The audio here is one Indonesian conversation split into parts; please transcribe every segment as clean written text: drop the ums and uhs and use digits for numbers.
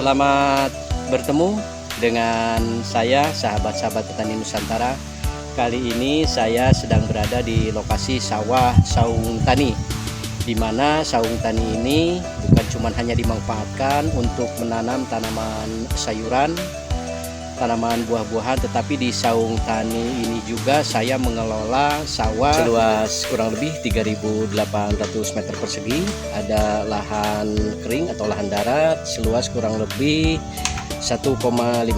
Selamat bertemu dengan saya, sahabat-sahabat petani Nusantara. Kali ini saya sedang berada di lokasi sawah Saung Tani, di mana Saung Tani ini bukan cuma hanya dimanfaatkan untuk menanam tanaman sayuran, tanaman buah-buahan, tetapi di Saung Tani ini juga saya mengelola sawah seluas kurang lebih 3.800 meter persegi. Ada lahan kering atau lahan darat seluas kurang lebih 1,5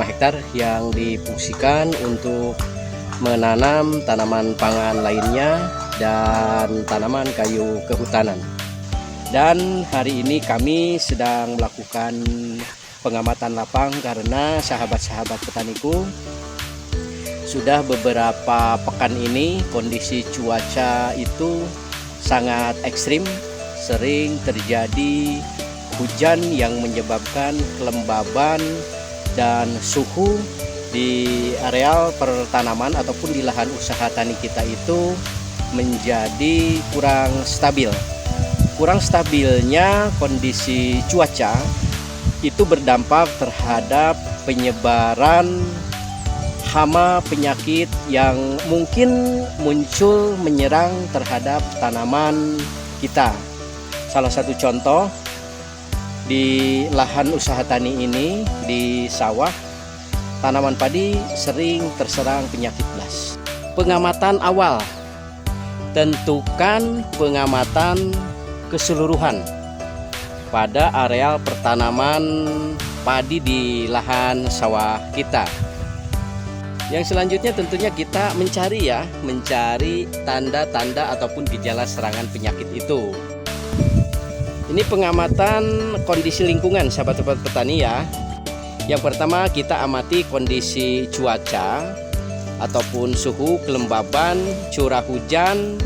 hektar yang difungsikan untuk menanam tanaman pangan lainnya dan tanaman kayu kehutanan. Dan hari ini kami sedang melakukan pengamatan lapang karena sahabat-sahabat petaniku, sudah beberapa pekan ini kondisi cuaca itu sangat ekstrim, sering terjadi hujan yang menyebabkan kelembaban dan suhu di areal pertanaman ataupun di lahan usaha tani kita itu menjadi kurang stabil. Kurang stabilnya kondisi cuaca itu berdampak terhadap penyebaran hama penyakit yang mungkin muncul menyerang terhadap tanaman kita. Salah satu contoh di lahan usaha tani ini, di sawah, tanaman padi sering terserang penyakit blas. Pengamatan awal, tentukan pengamatan keseluruhan pada areal pertanaman padi di lahan sawah kita. Yang selanjutnya tentunya kita mencari tanda-tanda ataupun gejala serangan penyakit itu. Ini pengamatan kondisi lingkungan sahabat-sahabat petani ya. Yang pertama kita amati kondisi cuaca ataupun suhu, kelembaban, curah hujan,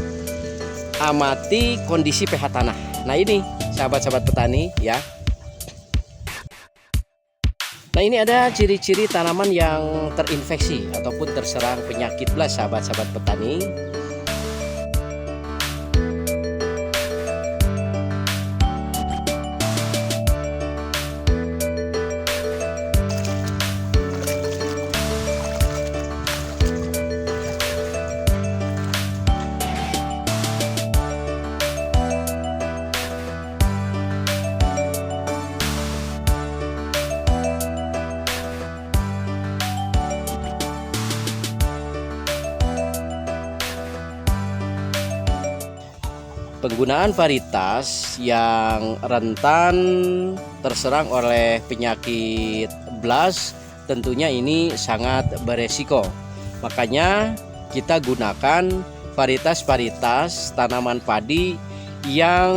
amati kondisi pH tanah. Nah ini sahabat-sahabat petani ya. Nah ini ada ciri-ciri tanaman yang terinfeksi ataupun terserang penyakit blas sahabat-sahabat petani. Penggunaan varietas yang rentan terserang oleh penyakit blas tentunya ini sangat beresiko. Makanya kita gunakan varietas-varietas tanaman padi yang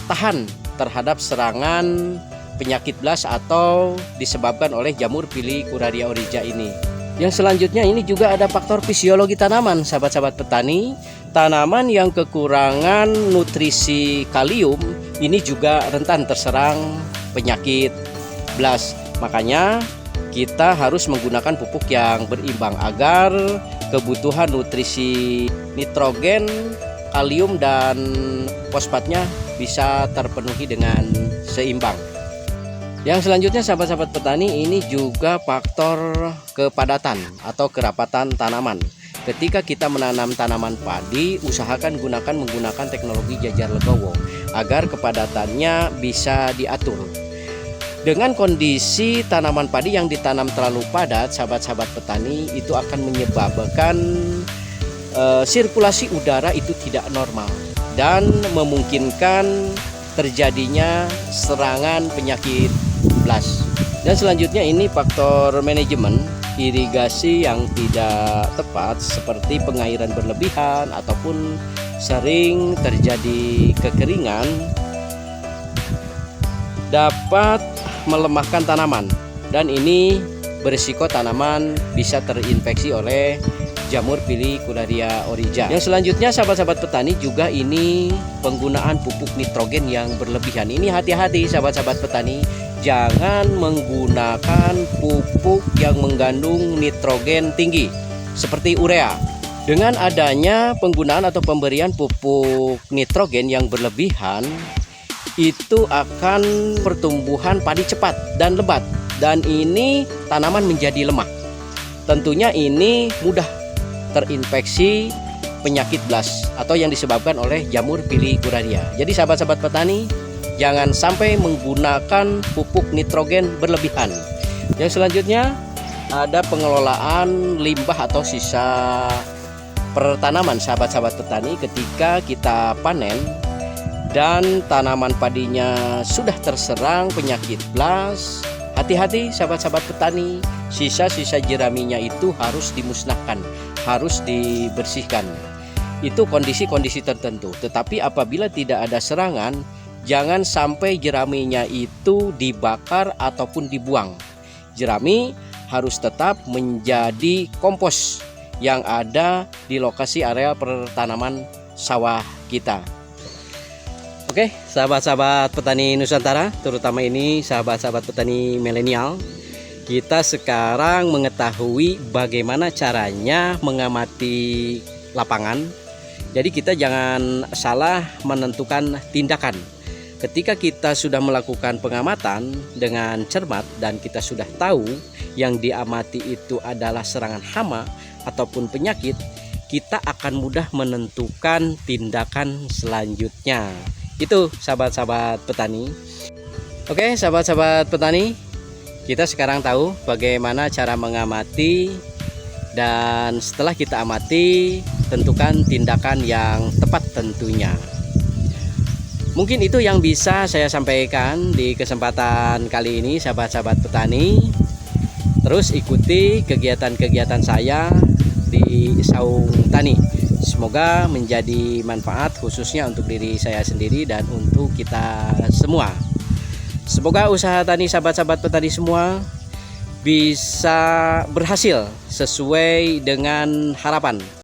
tahan terhadap serangan penyakit blas atau disebabkan oleh jamur Pilicuraria oryza ini. Yang selanjutnya ini juga ada faktor fisiologi tanaman sahabat-sahabat petani. Tanaman yang kekurangan nutrisi kalium ini juga rentan terserang penyakit blas. Makanya kita harus menggunakan pupuk yang berimbang agar kebutuhan nutrisi nitrogen, kalium dan fosfatnya bisa terpenuhi dengan seimbang. Yang selanjutnya sahabat-sahabat petani, ini juga faktor kepadatan atau kerapatan tanaman. Ketika kita menanam tanaman padi, usahakan menggunakan teknologi jajar legowo agar kepadatannya bisa diatur. Dengan kondisi tanaman padi yang ditanam terlalu padat, sahabat-sahabat petani, itu akan menyebabkan sirkulasi udara itu tidak normal dan memungkinkan terjadinya serangan penyakit blas. Dan selanjutnya ini faktor manajemen irigasi yang tidak tepat seperti pengairan berlebihan ataupun sering terjadi kekeringan dapat melemahkan tanaman, dan ini berisiko tanaman bisa terinfeksi oleh jamur Pilicuraria oryza. Yang selanjutnya sahabat-sahabat petani juga ini penggunaan pupuk nitrogen yang berlebihan. Ini hati-hati sahabat-sahabat petani, jangan menggunakan pupuk yang mengandung nitrogen tinggi seperti urea. Dengan adanya penggunaan atau pemberian pupuk nitrogen yang berlebihan, itu akan pertumbuhan padi cepat dan lebat, dan ini tanaman menjadi lemah. Tentunya ini mudah terinfeksi penyakit blast atau yang disebabkan oleh jamur filiguraria. Jadi sahabat-sahabat petani, jangan sampai menggunakan pupuk nitrogen berlebihan. Yang selanjutnya ada pengelolaan limbah atau sisa pertanaman sahabat-sahabat petani ketika kita panen dan tanaman padinya sudah terserang penyakit blast. Hati-hati sahabat-sahabat petani, sisa-sisa jeraminya itu harus dimusnahkan, harus dibersihkan. Itu kondisi-kondisi tertentu. Tetapi apabila tidak ada serangan, jangan sampai jeraminya itu dibakar ataupun dibuang. Jerami harus tetap menjadi kompos yang ada di lokasi area pertanaman sawah kita. Oke, sahabat-sahabat petani Nusantara, terutama ini sahabat-sahabat petani milenial, kita sekarang mengetahui bagaimana caranya mengamati lapangan. Jadi kita jangan salah menentukan tindakan. Ketika kita sudah melakukan pengamatan dengan cermat dan kita sudah tahu yang diamati itu adalah serangan hama ataupun penyakit, kita akan mudah menentukan tindakan selanjutnya. Itu sahabat-sahabat petani. Oke, sahabat-sahabat petani, kita sekarang tahu bagaimana cara mengamati, dan setelah kita amati, tentukan tindakan yang tepat tentunya. Mungkin itu yang bisa saya sampaikan di kesempatan kali ini sahabat-sahabat petani. Terus ikuti kegiatan-kegiatan saya di Saung Tani. Semoga menjadi manfaat khususnya untuk diri saya sendiri dan untuk kita semua. Semoga usaha tani sahabat-sahabat petani semua bisa berhasil sesuai dengan harapan.